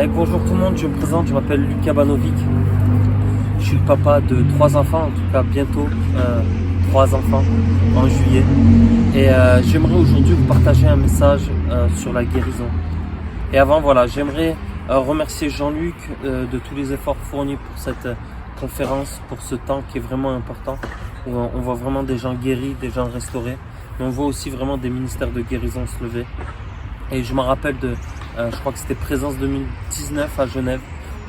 Bonjour tout le monde, je me présente, je m'appelle Lucas Banovic. Je suis le papa de 3 enfants, en tout cas bientôt 3 enfants en juillet. Et j'aimerais aujourd'hui vous partager un message sur la guérison. Et avant, voilà, j'aimerais remercier Jean-Luc de tous les efforts fournis pour cette conférence, pour ce temps qui est vraiment important, où on voit vraiment des gens guéris, des gens restaurés, mais on voit aussi vraiment des ministères de guérison se lever. Et je me rappelle de, je crois que c'était Présence 2019 à Genève,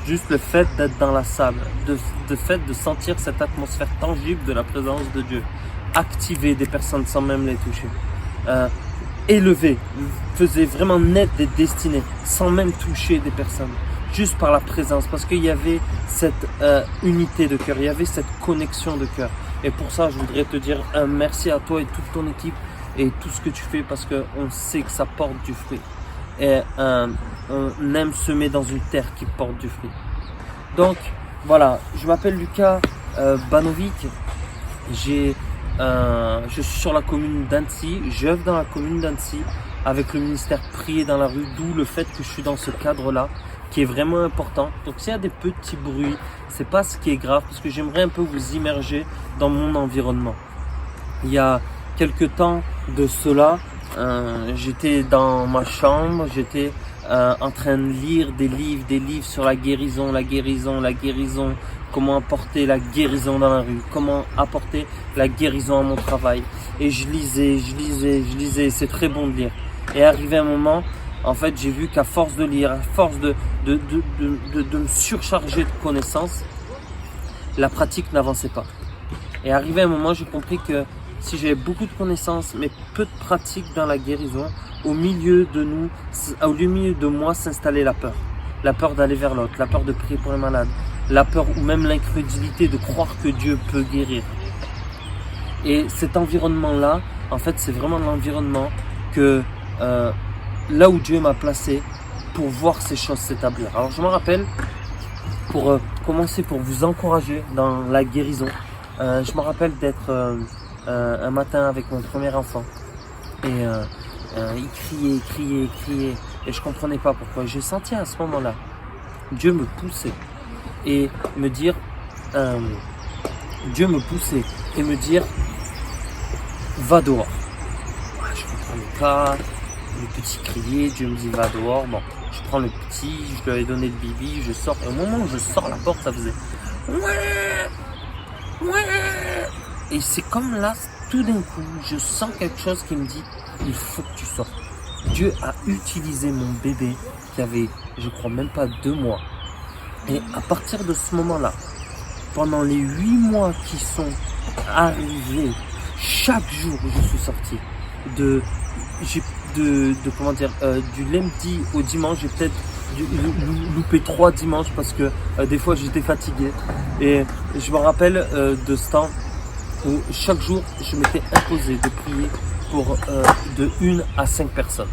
juste le fait d'être dans la salle, le fait de sentir cette atmosphère tangible de la présence de Dieu, activer des personnes sans même les toucher, élever, faisait vraiment naître des destinées sans même toucher des personnes, juste par la présence, parce qu'il y avait cette unité de cœur, il y avait cette connexion de cœur. Et pour ça, je voudrais te dire un merci à toi et toute ton équipe et tout ce que tu fais, parce qu'on sait que ça porte du fruit. Et on aime semer dans une terre qui porte du fruit. Donc voilà, je m'appelle Lucas Banovic. Je suis sur la commune d'Annecy, j'œuvre dans la commune d'Annecy avec le ministère Prier dans la rue, d'où le fait que je suis dans ce cadre-là qui est vraiment important. Donc s'il y a des petits bruits, c'est pas ce qui est grave, parce que j'aimerais un peu vous immerger dans mon environnement. Il y a quelques temps de cela, j'étais dans ma chambre, j'étais en train de lire des livres sur la guérison, comment apporter la guérison dans la rue, comment apporter la guérison à mon travail. Et je lisais, c'est très bon de lire. Et arrivé un moment, en fait, j'ai vu qu'à force de lire, à force de me surcharger de connaissances, la pratique n'avançait pas. Et arrivé un moment, j'ai compris que si j'avais beaucoup de connaissances, mais peu de pratique dans la guérison, au milieu de moi s'installait la peur. La peur d'aller vers l'autre, la peur de prier pour les malades, la peur ou même l'incrédulité de croire que Dieu peut guérir. Et cet environnement-là, en fait, c'est vraiment l'environnement que là où Dieu m'a placé pour voir ces choses s'établir. Alors je me rappelle, pour commencer, pour vous encourager dans la guérison, je me rappelle d'être un matin avec mon premier enfant. Et il criait, et je comprenais pas pourquoi. J'ai senti à ce moment-là Dieu me pousser et me dire, va dehors. Je comprenais pas. Le petit criait, Dieu me dit va dehors. Bon, je prends le petit, je lui avais donné le bibi, je sors. Et au moment où je sors la porte, ça faisait et c'est comme là, tout d'un coup, je sens quelque chose qui me dit il faut que tu sortes. Dieu a utilisé mon bébé qui avait, je crois, même pas 2 mois. Et à partir de ce moment-là, pendant les 8 mois qui sont arrivés, chaque jour, je suis sorti du lundi au dimanche. J'ai peut-être loupé 3 dimanches parce que des fois j'étais fatigué. Et je me rappelle de ce temps où chaque jour je m'étais imposé de prier pour de 1 à 5 personnes.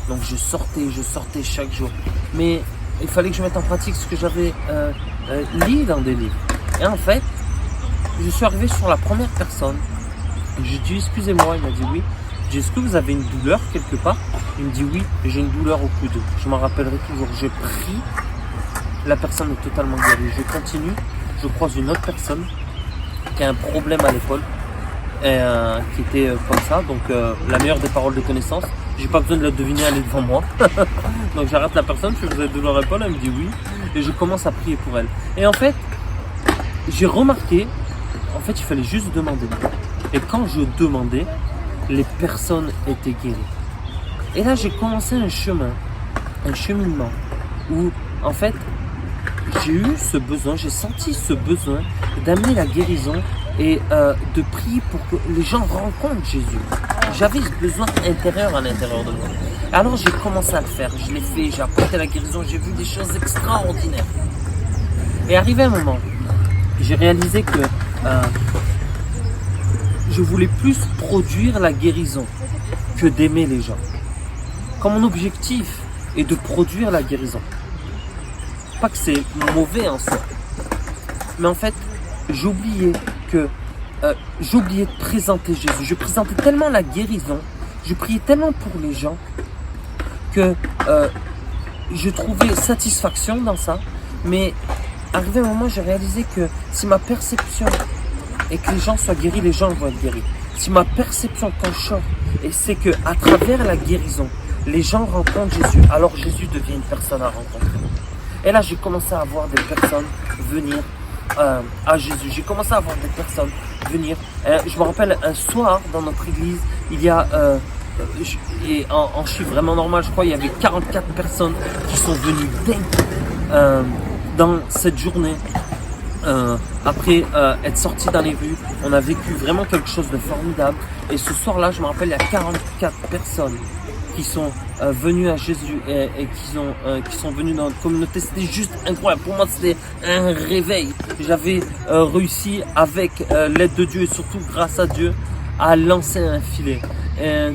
Donc je sortais chaque jour. Mais il fallait que je mette en pratique ce que j'avais lu dans des livres. Et en fait, je suis arrivé sur la première personne. J'ai dit excusez-moi, il m'a dit oui. J'ai dit est-ce que vous avez une douleur quelque part? Il me dit oui, j'ai une douleur au coude. Je m'en rappellerai toujours. Je prie, la personne est totalement guérie. Je continue, je croise une autre personne qui a un problème à l'épaule, qui était comme ça. Donc la meilleure des paroles de connaissance. J'ai pas besoin de la deviner, elle est devant moi. Donc j'arrête la personne, je fais vous avez de douleur à l'épaule, elle me dit oui. Et je commence à prier pour elle. Et en fait, j'ai remarqué, en fait il fallait juste demander. Et quand je demandais, les personnes étaient guéries. Et là j'ai commencé un cheminement où en fait j'ai eu ce besoin, j'ai senti ce besoin d'amener la guérison et de prier pour que les gens rencontrent Jésus. J'avais ce besoin intérieur à l'intérieur de moi. Alors j'ai commencé à le faire, je l'ai fait, j'ai apporté la guérison, j'ai vu des choses extraordinaires. Et arrivé un moment, j'ai réalisé que je voulais plus produire la guérison que d'aimer les gens. Quand mon objectif est de produire la guérison, pas que c'est mauvais en soi, mais en fait, j'oubliais de présenter Jésus. Je présentais tellement la guérison, je priais tellement pour les gens que je trouvais satisfaction dans ça, mais arrivé un moment, j'ai réalisé que si ma perception est que les gens soient guéris, les gens vont être guéris. Si ma perception quand je sors, et c'est que à travers la guérison, les gens rencontrent Jésus, alors Jésus devient une personne à rencontrer. Et là, j'ai commencé à voir des personnes venir à Jésus. J'ai commencé à voir des personnes venir. Je me rappelle un soir dans notre église, il y a, et en chiffre vraiment normal, je crois, il y avait 44 personnes qui sont venues dans cette journée. Après être sortis dans les rues, on a vécu vraiment quelque chose de formidable. Et ce soir-là, je me rappelle, il y a 44 personnes qui sont venus à Jésus et qui sont venus dans notre communauté. C'était juste incroyable. Pour moi, c'était un réveil. J'avais réussi avec l'aide de Dieu et surtout grâce à Dieu à lancer un filet. Et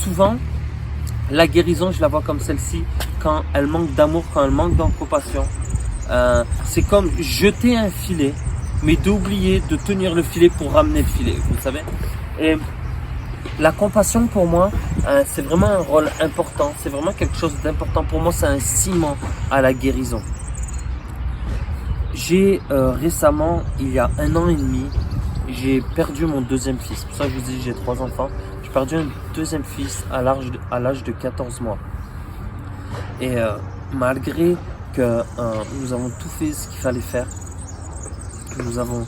souvent, la guérison, je la vois comme celle-ci quand elle manque d'amour, quand elle manque de compassion. C'est comme jeter un filet, mais d'oublier de tenir le filet pour ramener le filet, vous savez. Et la compassion pour moi, c'est vraiment un rôle important, c'est vraiment quelque chose d'important pour moi, c'est un ciment à la guérison. J'ai récemment, il y a 1 an et demi, j'ai perdu mon deuxième fils. Pour ça je vous dis, j'ai 3 enfants. J'ai perdu un deuxième fils à l'âge de 14 mois. Et malgré que nous avons tout fait ce qu'il fallait faire, nous avons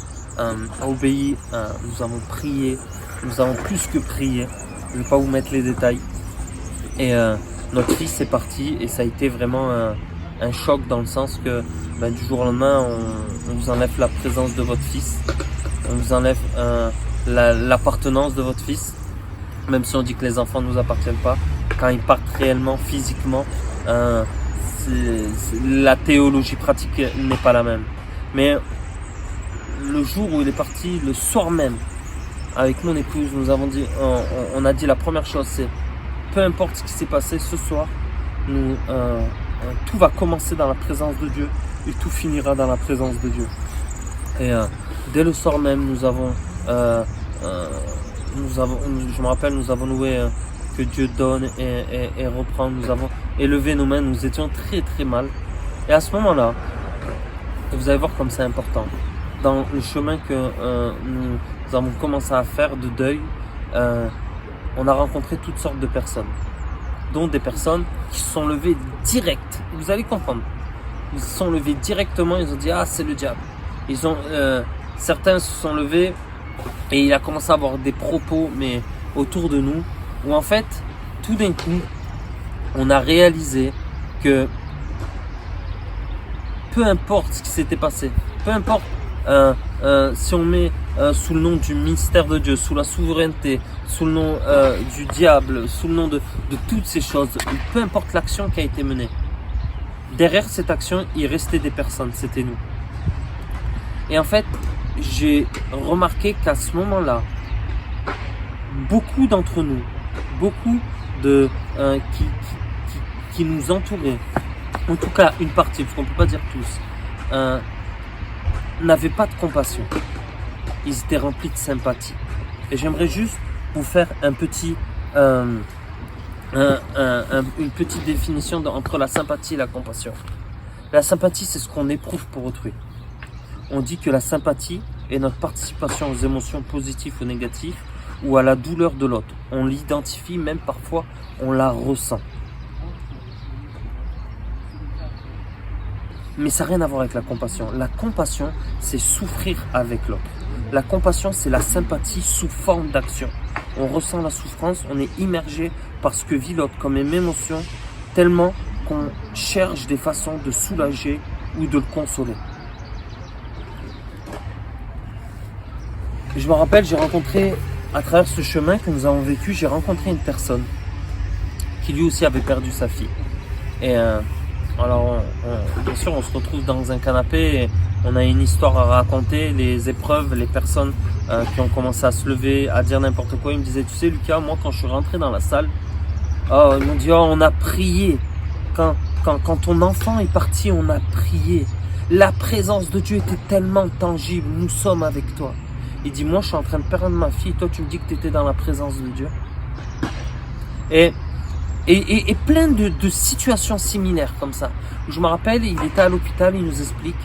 obéi, nous avons prié, nous avons plus que prié. Je ne vais pas vous mettre les détails. Et notre fils est parti et ça a été vraiment un choc dans le sens que du jour au lendemain, on vous enlève la présence de votre fils, on vous enlève l'appartenance de votre fils, même si on dit que les enfants ne nous appartiennent pas. Quand ils partent réellement, physiquement, la théologie pratique n'est pas la même. Mais le jour où il est parti, le soir même, avec mon épouse, nous avons dit, on a dit la première chose, c'est peu importe ce qui s'est passé ce soir, tout va commencer dans la présence de Dieu et tout finira dans la présence de Dieu. Et dès le soir même, je me rappelle, nous avons loué que Dieu donne et reprend. Nous avons élevé nos mains, nous étions très très mal. Et à ce moment-là, vous allez voir comme c'est important. Dans le chemin que nous avons commencé à faire de deuil, on a rencontré toutes sortes de personnes, dont des personnes qui se sont levées direct. Vous allez comprendre. Ils se sont levés directement, ils ont dit « Ah, c'est le diable ». Certains se sont levés et il a commencé à avoir des propos, mais autour de nous, où en fait, tout d'un coup, on a réalisé que peu importe ce qui s'était passé, peu importe si on met sous le nom du mystère de Dieu, sous la souveraineté, sous le nom du diable, sous le nom de toutes ces choses, peu importe l'action qui a été menée, derrière cette action, il restait des personnes, c'était nous. Et en fait, j'ai remarqué qu'à ce moment-là, beaucoup d'entre nous, beaucoup de qui nous entouraient, en tout cas une partie, parce qu'on ne peut pas dire tous, n'avaient pas de compassion. Ils étaient remplis de sympathie. Et j'aimerais juste vous faire une petite définition entre la sympathie et la compassion. La sympathie, c'est ce qu'on éprouve pour autrui. On dit que la sympathie est notre participation aux émotions positives ou négatives ou à la douleur de l'autre. On l'identifie, même parfois on la ressent. Mais ça n'a rien à voir avec la compassion. La compassion, c'est souffrir avec l'autre. La compassion, c'est la sympathie sous forme d'action. On ressent la souffrance, on est immergé par ce que vit l'autre comme une émotion, tellement qu'on cherche des façons de soulager ou de le consoler. Je me rappelle, j'ai rencontré, à travers ce chemin que nous avons vécu, j'ai rencontré une personne qui lui aussi avait perdu sa fille. Et alors, bien sûr, on se retrouve dans un canapé et on a une histoire à raconter, les épreuves, les personnes qui ont commencé à se lever, à dire n'importe quoi. Ils me disaient, tu sais Lucas, moi quand je suis rentré dans la salle, ils m'ont dit, on a prié. Quand ton enfant est parti, on a prié. La présence de Dieu était tellement tangible, nous sommes avec toi. Il dit, moi je suis en train de perdre ma fille, toi tu me dis que tu étais dans la présence de Dieu. Et Et plein de situations similaires comme ça. Je me rappelle, il était à l'hôpital, il nous explique,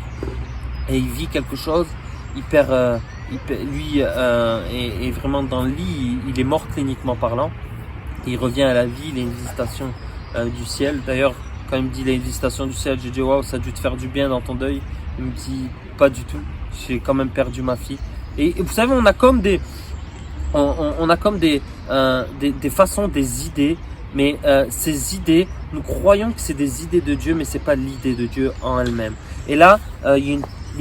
et il vit quelque chose, lui est vraiment dans le lit, il est mort cliniquement parlant, il revient à la vie, il a une visitation du ciel. D'ailleurs, quand il me dit il a une visitation du ciel, j'ai dit waouh, ça a dû te faire du bien dans ton deuil. Il me dit pas du tout, j'ai quand même perdu ma fille. Et vous savez, on a comme des façons, des idées, mais ces idées, nous croyons que c'est des idées de Dieu, mais c'est pas l'idée de Dieu en elle-même. Et là, il y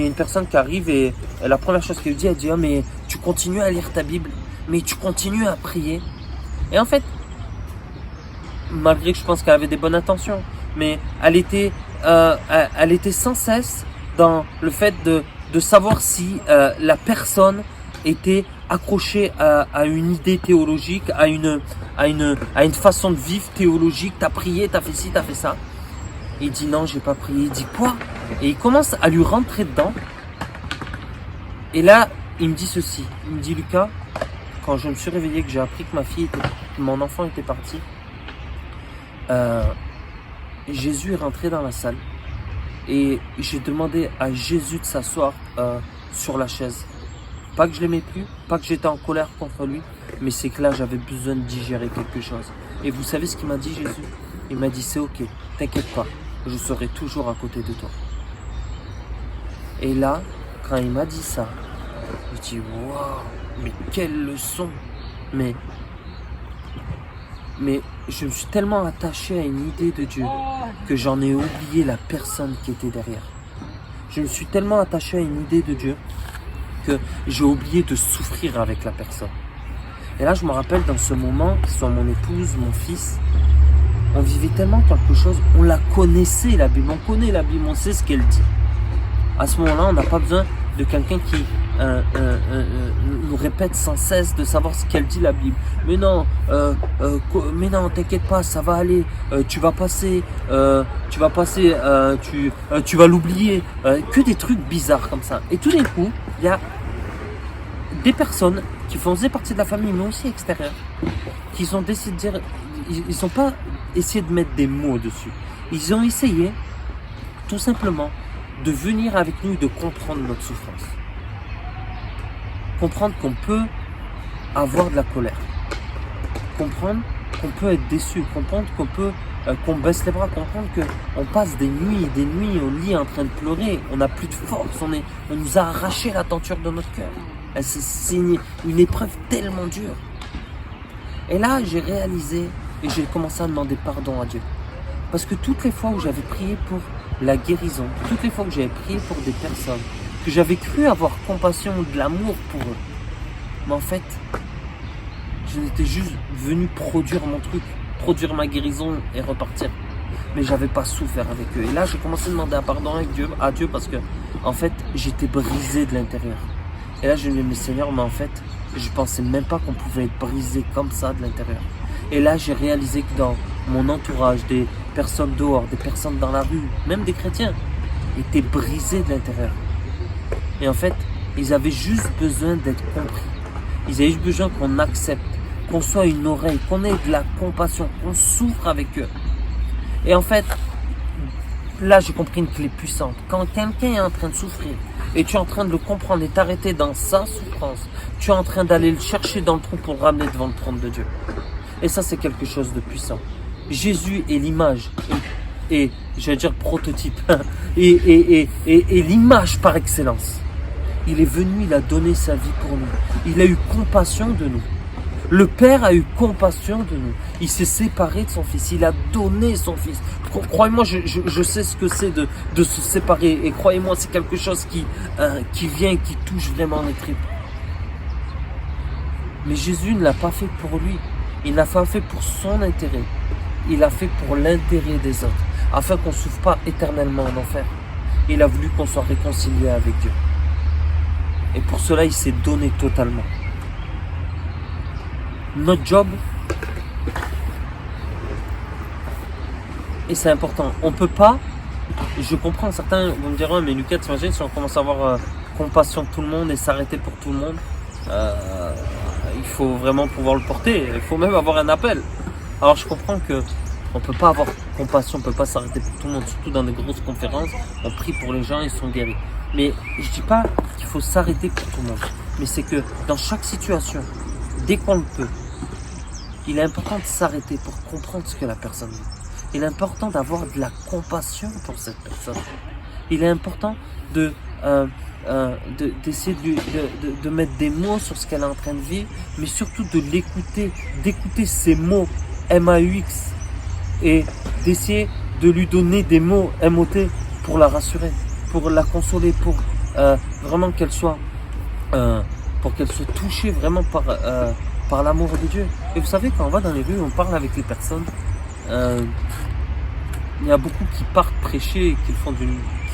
a une personne qui arrive et la première chose qu'elle dit, elle dit, oh, mais tu continues à lire ta Bible, mais tu continues à prier. Et en fait, malgré que je pense qu'elle avait des bonnes intentions, mais elle était sans cesse dans le fait de savoir si la personne était accrochée à une idée théologique, à une façon de vivre théologique. T'as prié, t'as fait ci, t'as fait ça. Et il dit non, j'ai pas prié. Il dit quoi? Et il commence à lui rentrer dedans. Et là, il me dit ceci. Il me dit, Lucas, quand je me suis réveillé, que j'ai appris que mon enfant était parti, Jésus est rentré dans la salle. Et j'ai demandé à Jésus de s'asseoir sur la chaise. Pas que je l'aimais plus, pas que j'étais en colère contre lui, mais c'est que là j'avais besoin de digérer quelque chose. Et vous savez ce qu'il m'a dit, Jésus? Il m'a dit, c'est ok, t'inquiète pas, je serai toujours à côté de toi. Et là, quand il m'a dit ça, je me dis, waouh, mais quelle leçon! Mais je me suis tellement attaché à une idée de Dieu que j'en ai oublié la personne qui était derrière. Je me suis tellement attaché à une idée de Dieu que j'ai oublié de souffrir avec la personne. Et là, je me rappelle dans ce moment, que ce soit mon épouse, mon fils, on vivait tellement quelque chose, on la connaissait la Bible, on connaît la Bible, on sait ce qu'elle dit. À ce moment-là, on n'a pas besoin de quelqu'un qui nous répète sans cesse de savoir ce qu'elle dit la Bible. Mais non, t'inquiète pas, ça va aller. Tu vas passer, tu vas l'oublier. Que des trucs bizarres comme ça. Et tout d'un coup, il y a des personnes qui faisaient partie de la famille, mais aussi extérieures, qui ont décidé de dire, ils n'ont pas essayé de mettre des mots dessus. Ils ont essayé, tout simplement, de venir avec nous et de comprendre notre souffrance. Comprendre qu'on peut avoir de la colère. Comprendre qu'on peut être déçu. Comprendre qu'on baisse les bras. Comprendre qu'on passe des nuits au lit en train de pleurer. On n'a plus de force. On nous a arraché la tenture de notre cœur. C'est une épreuve tellement dure. Et là, j'ai réalisé et j'ai commencé à demander pardon à Dieu. Parce que toutes les fois où j'avais prié pour la guérison, toutes les fois que j'avais prié pour des personnes, que j'avais cru avoir compassion, de l'amour pour eux, mais en fait, je n'étais juste venu produire mon truc, produire ma guérison et repartir. Mais j'avais pas souffert avec eux. Et là, j'ai commencé à demander pardon à Dieu parce que, en fait, j'étais brisé de l'intérieur. Et là, je me dis, mais Seigneur, mais en fait, je pensais même pas qu'on pouvait être brisé comme ça de l'intérieur. Et là, j'ai réalisé que dans mon entourage, des personnes dehors, des personnes dans la rue, même des chrétiens, étaient brisés de l'intérieur. Et en fait, ils avaient juste besoin d'être compris. Ils avaient juste besoin qu'on accepte, qu'on soit une oreille, qu'on ait de la compassion, qu'on souffre avec eux. Et en fait, là, j'ai compris une clé puissante. Quand quelqu'un est en train de souffrir, et tu es en train de le comprendre et t'arrêter dans sa souffrance, tu es en train d'aller le chercher dans le trou pour le ramener devant le trône de Dieu. Et ça, c'est quelque chose de puissant. Jésus est l'image, et j'allais dire prototype, et l'image par excellence. Il est venu, il a donné sa vie pour nous. Il a eu compassion de nous. Le Père a eu compassion de nous. Il s'est séparé de son Fils. Il a donné son Fils. Croyez-moi, je sais ce que c'est de se séparer. Et croyez-moi, c'est quelque chose qui vient, qui touche vraiment les tripes. Mais Jésus ne l'a pas fait pour lui. Il n'a pas fait pour son intérêt. Il l'a fait pour l'intérêt des autres. Afin qu'on ne souffre pas éternellement en enfer. Il a voulu qu'on soit réconcilié avec Dieu. Et pour cela, il s'est donné totalement. Notre job, et c'est important, on peut pas, je comprends, certains vont me dire, oh, mais Lucas, t'imagines si on commence à avoir compassion de tout le monde et s'arrêter pour tout le monde, il faut vraiment pouvoir le porter, il faut même avoir un appel. Alors je comprends que On ne peut pas avoir compassion, on ne peut pas s'arrêter pour tout le monde, surtout dans des grosses conférences. On prie pour les gens, ils sont guéris. Mais je ne dis pas qu'il faut s'arrêter pour tout le monde. Mais c'est que dans chaque situation, dès qu'on le peut, il est important de s'arrêter pour comprendre ce que la personne vit. Il est important d'avoir de la compassion pour cette personne. Il est important d'essayer de mettre des mots sur ce qu'elle est en train de vivre, mais surtout de l'écouter, d'écouter ses mots M-A-U-X et d'essayer de lui donner des mots M-O-T pour la rassurer, pour la consoler, pour vraiment qu'elle soit touchée vraiment par l'amour de Dieu. Et vous savez, quand on va dans les rues, on parle avec les personnes, il y a beaucoup qui partent prêcher et qui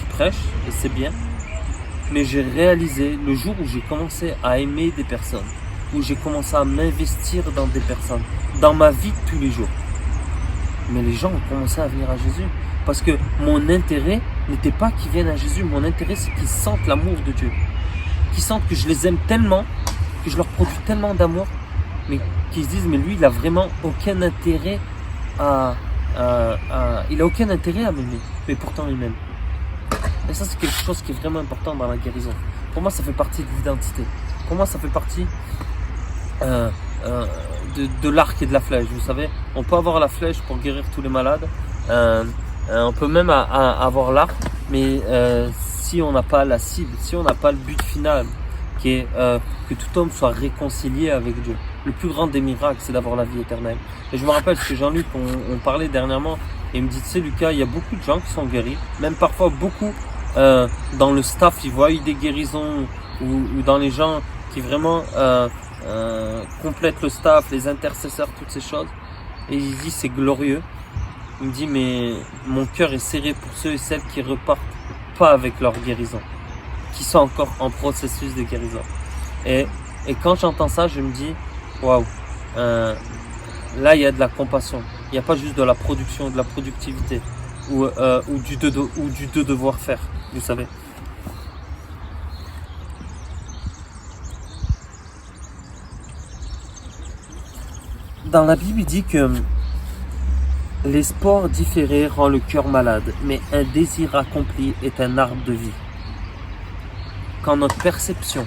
prêchent, et c'est bien. Mais j'ai réalisé le jour où j'ai commencé à aimer des personnes, où j'ai commencé à m'investir dans des personnes, dans ma vie de tous les jours. Mais les gens ont commencé à venir à Jésus. Parce que mon intérêt n'était pas qu'ils viennent à Jésus. Mon intérêt, c'est qu'ils sentent l'amour de Dieu. Qu'ils sentent que je les aime tellement, que je leur produis tellement d'amour, mais qu'ils se disent, mais lui, il a vraiment aucun intérêt il a aucun intérêt à m'aimer. Mais pourtant, il m'aime. Et ça, c'est quelque chose qui est vraiment important dans la guérison. Pour moi, ça fait partie de l'identité. Pour moi, ça fait partie de l'arc et de la flèche. Vous savez, on peut avoir la flèche pour guérir tous les malades. On peut même avoir l'arc, mais si on n'a pas la cible, si on n'a pas le but final, qui est que tout homme soit réconcilié avec Dieu. Le plus grand des miracles, c'est d'avoir la vie éternelle. Et je me rappelle ce que Jean-Luc, on parlait dernièrement, et il me dit, tu sais Lucas, il y a beaucoup de gens qui sont guéris, même parfois beaucoup dans le staff, ils voient des guérisons, ou dans les gens qui vraiment complètent le staff, les intercesseurs, toutes ces choses. Et il dit, c'est glorieux. Il me dit, mais mon cœur est serré pour ceux et celles qui repartent pas avec leur guérison, qui sont encore en processus de guérison. Et quand j'entends ça, je me dis, waouh, là il y a de la compassion. Il n'y a pas juste de la production, de la productivité ou du devoir faire, vous savez. Dans la Bible, il dit que l'espoir différé rend le cœur malade, mais un désir accompli est un arbre de vie. Quand notre perception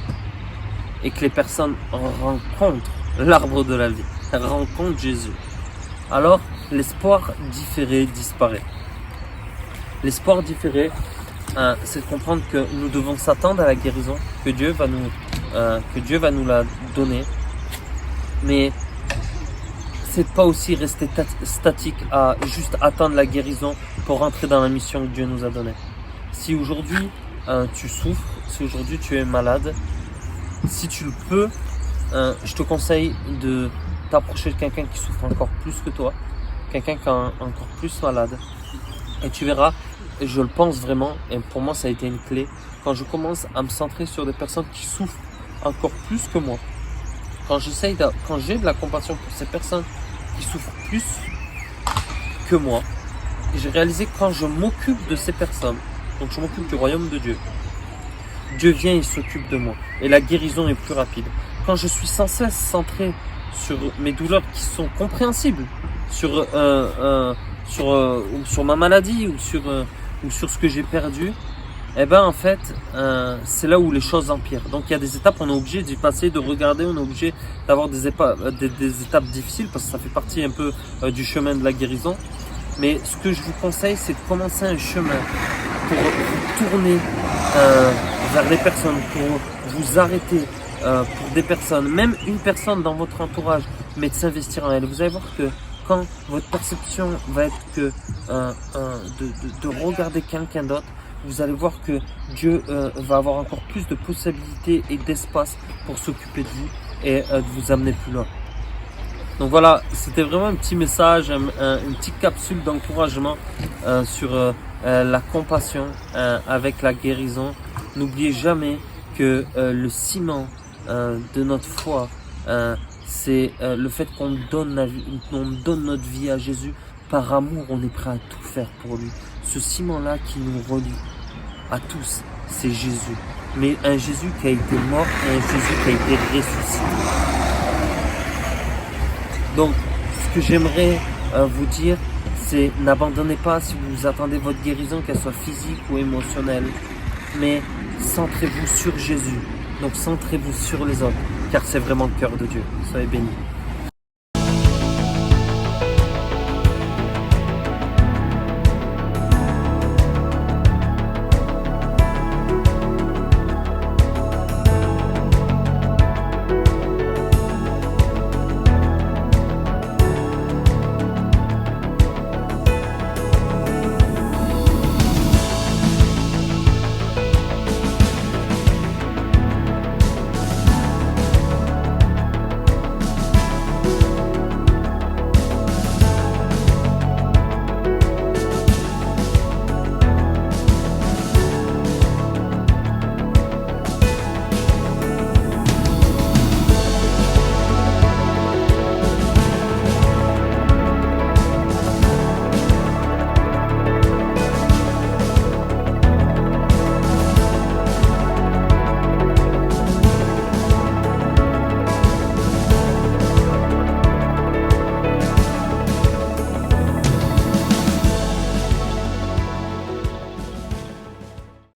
est que les personnes rencontrent l'arbre de la vie, rencontrent Jésus, alors l'espoir différé disparaît. L'espoir différé, c'est de comprendre que nous devons s'attendre à la guérison, que Dieu va nous la donner, mais c'est pas aussi rester statique à juste attendre la guérison pour rentrer dans la mission que Dieu nous a donnée. Si aujourd'hui tu souffres, si aujourd'hui tu es malade, si tu le peux, je te conseille de t'approcher de quelqu'un qui souffre encore plus que toi, quelqu'un qui est encore plus malade. Et tu verras, je le pense vraiment, et pour moi ça a été une clé, quand je commence à me centrer sur des personnes qui souffrent encore plus que moi, quand j'ai de la compassion pour ces personnes qui souffrent plus que moi, et j'ai réalisé que quand je m'occupe de ces personnes, donc je m'occupe du royaume de Dieu, Dieu vient et s'occupe de moi. Et la guérison est plus rapide. Quand je suis sans cesse centré sur mes douleurs qui sont compréhensibles, sur ma maladie ou sur ce que j'ai perdu, eh ben en fait, c'est là où les choses empirent. Donc il y a des étapes, on est obligé d'y passer, de regarder, on est obligé d'avoir des étapes difficiles parce que ça fait partie un peu du chemin de la guérison. Mais ce que je vous conseille, c'est de commencer un chemin pour vous tourner vers les personnes, pour vous arrêter pour des personnes, même une personne dans votre entourage, mais de s'investir en elle. Vous allez voir que quand votre perception va être que de regarder quelqu'un d'autre, vous allez voir que Dieu va avoir encore plus de possibilités et d'espace pour s'occuper de vous et de vous amener plus loin. Donc voilà, c'était vraiment un petit message, une petite capsule d'encouragement sur la compassion avec la guérison. N'oubliez jamais que le ciment de notre foi, c'est le fait qu'on donne notre vie à Jésus. Par amour, on est prêt à tout faire pour lui. Ce ciment-là qui nous relie à tous, c'est Jésus. Mais un Jésus qui a été mort et un Jésus qui a été ressuscité. Donc, ce que j'aimerais vous dire, c'est n'abandonnez pas si vous attendez votre guérison, qu'elle soit physique ou émotionnelle, mais centrez-vous sur Jésus. Donc centrez-vous sur les autres, car c'est vraiment le cœur de Dieu. Soyez bénis.